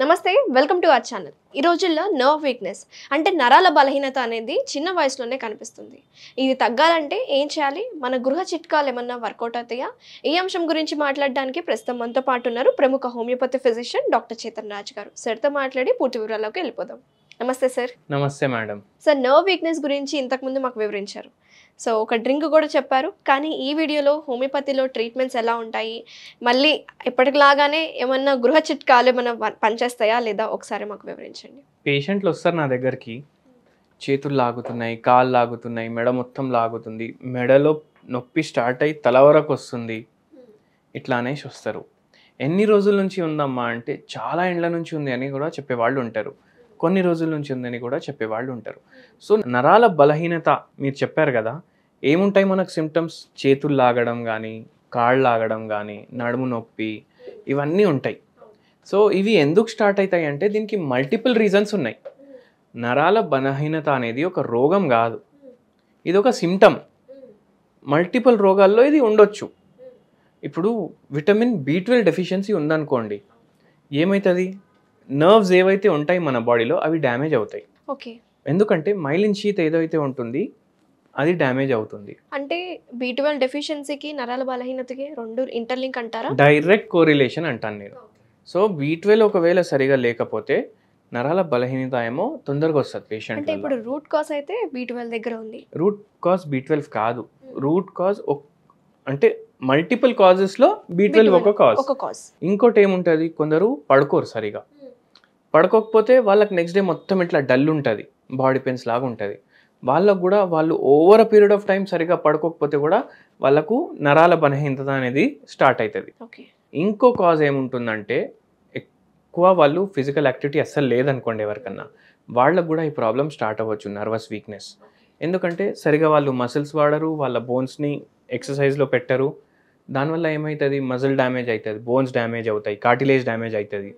నమస్తే welcome to our channel. ఈ రోజుల్లో నర్వ్ వీక్నెస్ అంటే నరాల బలహీనత అనేది చిన్న వయసులోనే కనిపిస్తుంది. ఇది తగ్గాలంటే ఏం చేయాలి? మన గృహ చిట్కాలు ఏమన్నా వర్కౌట్ అవుతాయా? ఈ అంశం గురించి మాట్లాడడానికి ప్రస్తుతం మనతో పాటు ఉన్నారు ప్రముఖ homeopathy physician doctor Chetan Raj గారు. సార్తో మాట్లాడి పూర్తి వివరాల్లోకి వెళ్ళిపోదాం. నమస్తే సార్. నమస్తే మేడం. సార్, నర్వ్ వీక్నెస్ గురించి ఇంతకుముందు మాకు వివరించారు. సో ఒక డ్రింక్ కూడా చెప్పారు, కానీ ఈ వీడియోలో హోమియోపతిలో ట్రీట్మెంట్స్ ఎలా ఉంటాయి, మళ్ళీ ఎప్పటిలాగానే ఏమన్నా గృహ చిట్కాలు ఏమన్నా పనిచేస్తాయా లేదా ఒకసారి మాకు వివరించండి. పేషెంట్లు వస్తారు నా దగ్గరికి, చేతులు లాగుతున్నాయి, కాళ్ళు లాగుతున్నాయి, మెడ మొత్తం లాగుతుంది, మెడలో నొప్పి స్టార్ట్ అయ్యి తల వరకు వస్తుంది, ఇట్లా అనేసి వస్తారు. ఎన్ని రోజుల నుంచి ఉందమ్మా అంటే చాలా ఎండ్ల నుంచి ఉంది అని కూడా చెప్పేవాళ్ళు ఉంటారు, కొన్ని రోజుల నుంచి ఉందని కూడా చెప్పేవాళ్ళు ఉంటారు. సో నరాల బలహీనత మీరు చెప్పారు కదా, ఏముంటాయి మనకు సిమ్టమ్స్? చేతులు లాగడం కానీ, కాళ్ళు లాగడం కానీ, నడుము నొప్పి, ఇవన్నీ ఉంటాయి. సో ఇవి ఎందుకు స్టార్ట్ అవుతాయి అంటే దీనికి మల్టిపుల్ రీజన్స్ ఉన్నాయి. నరాల బలహీనత అనేది ఒక రోగం కాదు, ఇది ఒక సిమ్టమ్. మల్టిపుల్ రోగాల్లో ఇది ఉండొచ్చు. ఇప్పుడు విటమిన్ B12 డెఫిషియన్సీ ఉందనుకోండి, ఏమవుతుంది? నర్వ్స్ ఏవైతే ఉంటాయి మన బాడీలో అవి డ్యామేజ్ అవుతాయి. ఓకే. ఎందుకంటే మైలిన్ షీత్ ఏదైతే ఉంటుంది అది డ్యామేజ్ అవుతుంది. అంటే B12 డెఫిషియన్సీకి నరాల బలహీనతకి రెండు ఇంటర్లింక్ అంటారా? డైరెక్ట్ కోరిలేషన్ అంటాను నేను. సో B12 ఒకవేళ సరిగా లేకపోతే నరాల బలహీనత ఏమో తొందరగా వస్తుంది పేషెంట్. అంటే ఇప్పుడు రూట్ కాజ్ అయితే B12 దగ్గర ఉంది. రూట్ కాజ్ B12 కాదు, రూట్ కాజ్ అంటే మల్టిపుల్ కాజెస్లో B12 ఒక కాజ్. ఇంకోటి ఏముంటుంది, కొందరు పడుకోరు సరిగా, పడుకోకపోతే వాళ్ళకి నెక్స్ట్ డే మొత్తం ఇట్లా డల్ ఉంటుంది, బాడీ పెయిన్స్ లాగా ఉంటుంది. వాళ్ళకు కూడా వాళ్ళు over a period of time సరిగా పడుకోకపోతే కూడా వాళ్ళకు నరాల బలహీనత అనేది స్టార్ట్ అవుతుంది. ఇంకో కాజ్ ఏముంటుందంటే ఎక్కువ వాళ్ళు ఫిజికల్ యాక్టివిటీ అస్సలు లేదనుకోండి ఎవరికన్నా, వాళ్ళకు కూడా ఈ ప్రాబ్లం స్టార్ట్ అవ్వచ్చు, నర్వస్ వీక్నెస్. ఎందుకంటే సరిగా వాళ్ళు మసిల్స్ వాడరు, వాళ్ళ బోన్స్ని ఎక్సర్సైజ్లో పెట్టరు. దానివల్ల ఏమవుతుంది? మజిల్ డ్యామేజ్ అవుతుంది, బోన్స్ డ్యామేజ్ అవుతాయి, కార్టిలేజ్ డ్యామేజ్ అవుతుంది.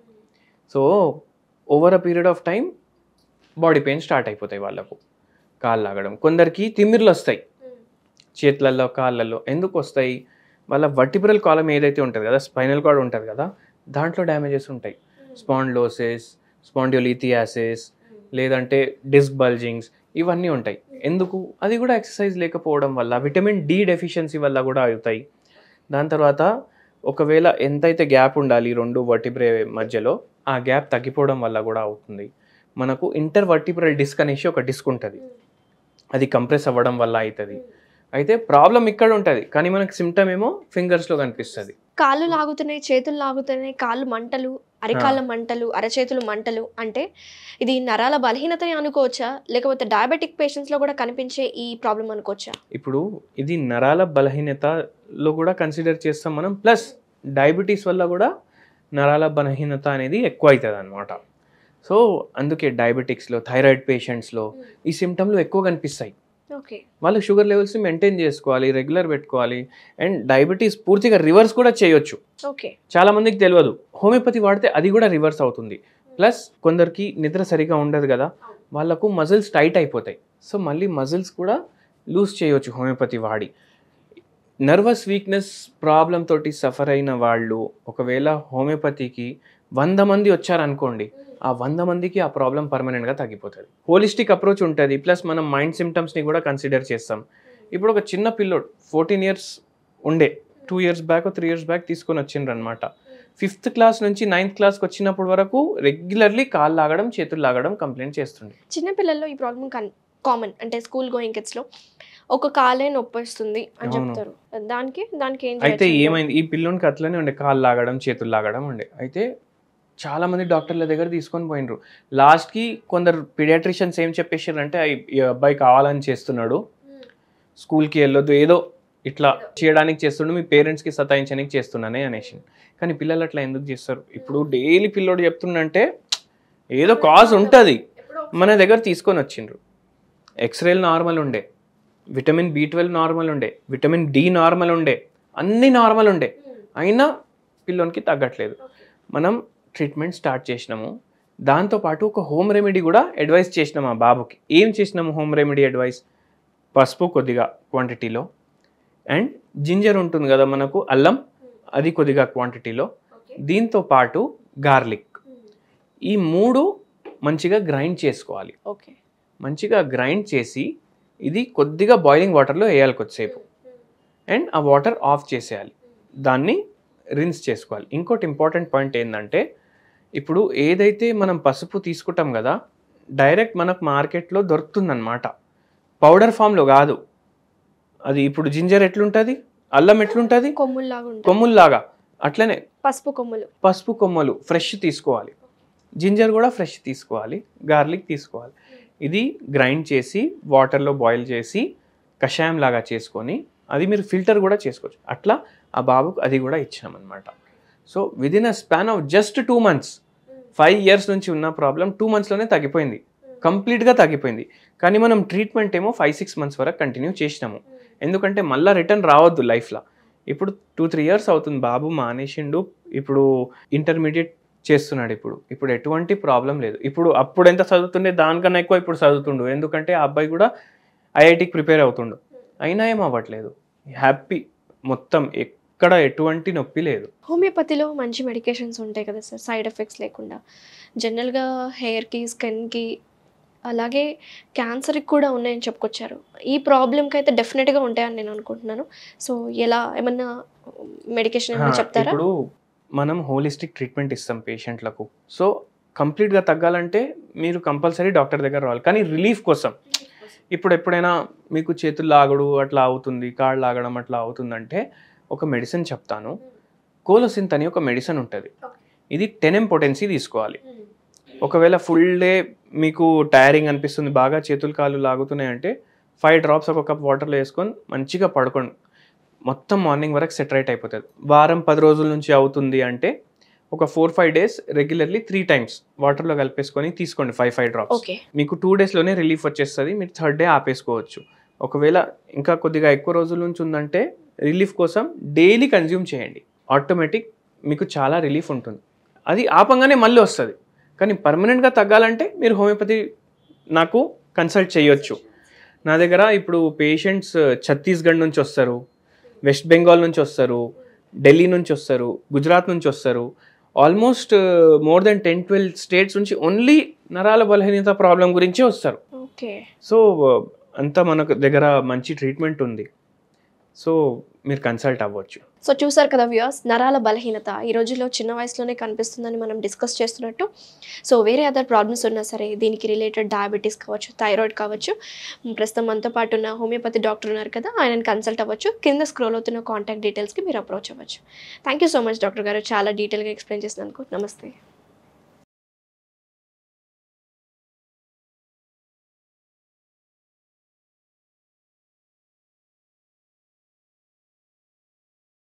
So over a period of time body pain start అయిపోతాయి వాళ్ళకు. కాళ్ళు లాగడం, కొందరికి తిమ్మిర్లు వస్తాయి చేతులలో కాళ్ళల్లో. ఎందుకు వస్తాయి? వాళ్ళ వర్టిబ్రల్ కాలం ఏదైతే ఉంటుంది కదా, స్పైనల్ కార్డ్ ఉంటుంది కదా, దాంట్లో డ్యామేజెస్ ఉంటాయి. స్పాండిలోసిస్, స్పాండియోలిథియాసిస్, లేదంటే డిస్క్ బల్జింగ్స్, ఇవన్నీ ఉంటాయి. ఎందుకు? అది కూడా ఎక్సర్సైజ్ లేకపోవడం వల్ల, విటమిన్ D డెఫిషియన్సీ వల్ల కూడా అవుతాయి. దాని తర్వాత ఒకవేళ ఎంతైతే గ్యాప్ ఉండాలి రెండు వర్టిబ్రే మధ్యలో, ఆ గ్యాప్ తగ్గిపోవడం వల్ల కూడా అవుతుంది. మనకు ఇంటర్ వర్టిబ్రల్ డిస్క్ అనేసి ఒక డిస్క్ ఉంటుంది, అది కంప్రెస్ అవ్వడం వల్ల అవుతుంది. అయితే ప్రాబ్లం ఇక్కడ ఉంటుంది, కానీ మనకు సిమ్టమ్ ఏమో ఫింగర్స్లో కనిపిస్తుంది. కాళ్ళు లాగుతున్నాయి, చేతులు లాగుతున్నాయి, కాళ్ళు మంటలు, అరికాళ్ళ మంటలు, అరచేతులు మంటలు, అంటే ఇది నరాల బలహీనత అనుకోవచ్చా, లేకపోతే డయాబెటిక్ పేషెంట్స్లో కూడా కనిపించే ఈ ప్రాబ్లం అనుకోవచ్చా? ఇప్పుడు ఇది నరాల బలహీనతలో కూడా కన్సిడర్ చేస్తాం మనం, ప్లస్ డయాబెటీస్ వల్ల కూడా నరాల బలహీనత అనేది ఎక్కువ అవుతుంది అనమాట. సో అందుకే డయాబెటిక్స్లో, థైరాయిడ్ పేషెంట్స్లో ఈ సిమ్టమ్లు ఎక్కువ కనిపిస్తాయి. వాళ్ళు షుగర్ లెవెల్స్ మెయింటైన్ చేసుకోవాలి, రెగ్యులర్ పెట్టుకోవాలి. అండ్ డయాబెటీస్ పూర్తిగా రివర్స్ కూడా చేయొచ్చు. చాలా మందికి తెలియదు, హోమియోపతి వాడితే అది కూడా రివర్స్ అవుతుంది. ప్లస్ కొందరికి నిద్ర సరిగా ఉండదు కదా, వాళ్ళకు మజిల్స్ టైట్ అయిపోతాయి. సో మళ్ళీ మజిల్స్ కూడా లూజ్ చేయొచ్చు హోమియోపతి వాడి. నర్వస్ వీక్నెస్ ప్రాబ్లం తోటి సఫర్ అయిన వాళ్ళు ఒకవేళ హోమియోపతికి 100 మంది వచ్చారనుకోండి, ఆ 100 మందికి ఆ ప్రాబ్లం పర్మనెంట్గా తగ్గిపోతుంది. హోలిస్టిక్ అప్రోచ్ ఉంటుంది, ప్లస్ మనం మైండ్ సిమ్టమ్స్ని కూడా కన్సిడర్ చేస్తాం. ఇప్పుడు ఒక చిన్న పిల్లోడు 14 years ఉండే 2 years బ్యాక్ 3 years బ్యాక్ తీసుకొని వచ్చిండ్రు అనమాట. 5th క్లాస్ నుంచి 9th క్లాస్కి వచ్చినప్పుడు వరకు రెగ్యులర్లీ కాళ్ళు లాగడం, చేతులు లాగడం కంప్లైంట్ చేస్తుండే. చిన్నపిల్లల్లో ఈ ప్రాబ్లం కామన్. అంటే స్కూల్ గోయింగ్ కిడ్స్లో ఒక కాలే నొప్పి వస్తుంది అని చెప్తారు. దానికి అయితే ఏమైంది, ఈ పిల్లోనికి అట్లనే ఉండే, కాళ్ళు లాగడం, చేతులు లాగడం ఉండే. అయితే చాలా మంది డాక్టర్ల దగ్గర తీసుకొని పోయినరు. లాస్ట్కి కొందరు పీడియాట్రిషియన్స్ ఏం చెప్పేసారు అంటే, ఈ అబ్బాయి కావాలని చేస్తున్నాడు, స్కూల్కి వెళ్ళొద్దు, ఏదో ఇట్లా చేయడానికి చేస్తుండే, మీ పేరెంట్స్కి సతాయించడానికి చేస్తున్నానే అనేసి. కానీ పిల్లలు అట్లా ఎందుకు చేస్తారు? ఇప్పుడు డైలీ పిల్లోడు చెప్తుండంటే ఏదో కాజ్ ఉంటుంది. మన దగ్గర తీసుకొని వచ్చిండ్రు, ఎక్స్రేలు నార్మల్ ఉండే, విటమిన్ B12 నార్మల్ ఉండే, విటమిన్ D నార్మల్ ఉండే, అన్నీ నార్మల్ ఉండే, అయినా పిల్లోనికి తగ్గట్లేదు. మనం ట్రీట్మెంట్ స్టార్ట్ చేసినాము, దాంతోపాటు ఒక హోమ్ రెమెడీ కూడా అడ్వైస్ చేసినాము ఆ బాబుకి. ఏం చేసినాము హోమ్ రెమెడీ అడ్వైస్? పసుపు కొద్దిగా క్వాంటిటీలో, అండ్ జింజర్ ఉంటుంది కదా మనకు, అల్లం, అది కొద్దిగా క్వాంటిటీలో, దీంతో పాటు గార్లిక్. ఈ 3 మంచిగా గ్రైండ్ చేసుకోవాలి. ఓకే. మంచిగా గ్రైండ్ చేసి ఇది కొద్దిగా బాయిలింగ్ వాటర్లో వేయాలి కొద్దిసేపు, అండ్ ఆ వాటర్ ఆఫ్ చేసేయాలి. దాన్ని రిన్స్ చేసుకోవాలి. ఇంకోటి ఇంపార్టెంట్ పాయింట్ ఏంటంటే, ఇప్పుడు ఏదైతే మనం పసుపు తీసుకుంటాం కదా, డైరెక్ట్ మనకు మార్కెట్లో దొరుకుతుందన్నమాట, పౌడర్ ఫామ్లో కాదు. అది ఇప్పుడు జింజర్ ఎట్లుంటుంది, అల్లం ఎట్లుంటుంది, కొమ్ముల్లాగా అట్లనే పసుపు కొమ్మలు ఫ్రెష్ తీసుకోవాలి. జింజర్ కూడా ఫ్రెష్ తీసుకోవాలి, గార్లిక్ తీసుకోవాలి. ఇది గ్రైండ్ చేసి వాటర్లో బాయిల్ చేసి కషాయం లాగా చేసుకొని అది మీరు ఫిల్టర్ కూడా చేసుకోవచ్చు. అట్లా ఆ బాబుకు అది కూడా ఇచ్చామన్నమాట. So within a span of just 2 months, 5 years నుంచి ఉన్న ప్రాబ్లం 2 monthsలోనే తగ్గిపోయింది, కంప్లీట్గా తగ్గిపోయింది. కానీ మనం ట్రీట్మెంట్ ఏమో 5-6 months వరకు కంటిన్యూ చేసినాము. ఎందుకంటే మళ్ళీ రిటర్న్ రావద్దు లైఫ్లో. ఇప్పుడు 2-3 years అవుతుంది బాబు మానేసిండు, ఇప్పుడు ఇంటర్మీడియట్ చేస్తున్నాడు. ఇప్పుడు ఎటువంటి ప్రాబ్లం లేదు. అప్పుడు ఎంత చదువుతుండే దానికన్నా ఎక్కువ ఇప్పుడు చదువుతుండు. ఎందుకంటే ఆ అబ్బాయి కూడా ఐఐటికి ప్రిపేర్ అవుతుండు. అయినా ఏం అవ్వట్లేదు, హ్యాపీ, మొత్తం ఎక్కడ ఎటువంటి నొప్పి లేదు. హోమియోపతిలో మంచి మెడికేషన్స్ ఉంటాయి కదా సార్, సైడ్ ఎఫెక్ట్స్ లేకుండా. జనరల్గా హెయిర్కి, స్కిన్కి, అలాగే క్యాన్సర్కి కూడా ఉన్నాయని చెప్పుకొచ్చారు. ఈ ప్రాబ్లంకి అయితే డెఫినెట్గా ఉంటాయని నేను అనుకుంటున్నాను. సో ఎలా, ఏమన్నా మెడికేషన్ ఏమైనా చెప్తారా? ఇప్పుడు మనం హోలిస్టిక్ ట్రీట్మెంట్ ఇస్తాం పేషెంట్లకు. సో కంప్లీట్గా తగ్గాలంటే మీరు కంపల్సరీ డాక్టర్ దగ్గర రావాలి. కానీ రిలీఫ్ కోసం ఇప్పుడు ఎప్పుడైనా మీకు చేతులు లాగడు అట్లా అవుతుంది, కాళ్ళు లాగడం అట్లా అవుతుందంటే ఒక మెడిసిన్ చెప్తాను. కోలోసిన్ అని ఒక మెడిసిన్ ఉంటుంది. ఇది 10 potency తీసుకోవాలి. ఒకవేళ ఫుల్ డే మీకు టైరింగ్ అనిపిస్తుంది, బాగా చేతులు కాళ్ళు లాగుతున్నాయంటే 5 drops ఒక కప్ వాటర్లో వేసుకొని మంచిగా పడుకోండి. మొత్తం మార్నింగ్ వరకు సెట్ రైట్ అయిపోతుంది. వారం 10 రోజుల నుంచి అవుతుంది అంటే ఒక 4-5 days రెగ్యులర్లీ 3 times వాటర్లో కలిపేసుకొని తీసుకోండి 5 drops. మీకు 2 daysలోనే రిలీఫ్ వచ్చేస్తుంది. మీరు 3rd day ఆపేసుకోవచ్చు. ఒకవేళ ఇంకా కొద్దిగా ఎక్కువ రోజుల నుంచి ఉందంటే రిలీఫ్ కోసం డైలీ కన్జ్యూమ్ చేయండి. ఆటోమేటిక్ మీకు చాలా రిలీఫ్ ఉంటుంది. అది ఆపంగానే మళ్ళీ వస్తుంది. కానీ పర్మనెంట్గా తగ్గాలంటే మీరు హోమియోపతి నాకు కన్సల్ట్ చేయొచ్చు. నా దగ్గర ఇప్పుడు పేషెంట్స్ ఛత్తీస్గఢ్ నుంచి వస్తారు, వెస్ట్ బెంగాల్ నుంచి వస్తారు, ఢిల్లీ నుంచి వస్తారు, గుజరాత్ నుంచి వస్తారు. ఆల్మోస్ట్ మోర్ దెన్ 10-12 states నుంచి ఓన్లీ నరాల బలహీనత ప్రాబ్లం గురించే వస్తారు. సో అంతా మనకు దగ్గర మంచి ట్రీట్మెంట్ ఉంది. సో మీరు కన్సల్ట్ అవ్వచ్చు. సో చూసారు కదా వ్యూయర్స్, నరాల బలహీనత ఈ రోజుల్లో చిన్న వయసులోనే కనిపిస్తుందని మనం డిస్కస్ చేస్తున్నట్టు. సో వేరే అదర్ ప్రాబ్లమ్స్ ఉన్నా సరే, దీనికి రిలేటెడ్ డయాబెటీస్ కావచ్చు, థైరాయిడ్ కావచ్చు, ప్రస్తుతం మనతో పాటు ఉన్న హోమియోపతి డాక్టర్ ఉన్నారు కదా, ఆయనని కన్సల్ట్ అవ్వచ్చు. కింద స్క్రోల్ అవుతున్న కాంటాక్ట్ డీటెయిల్స్కి మీరు అప్రోచ్ అవ్వచ్చు. Thank you so much doctor గారు, చాలా డీటెయిల్గా ఎక్స్ప్లెయిన్ చేసినందుకు. నమస్తే.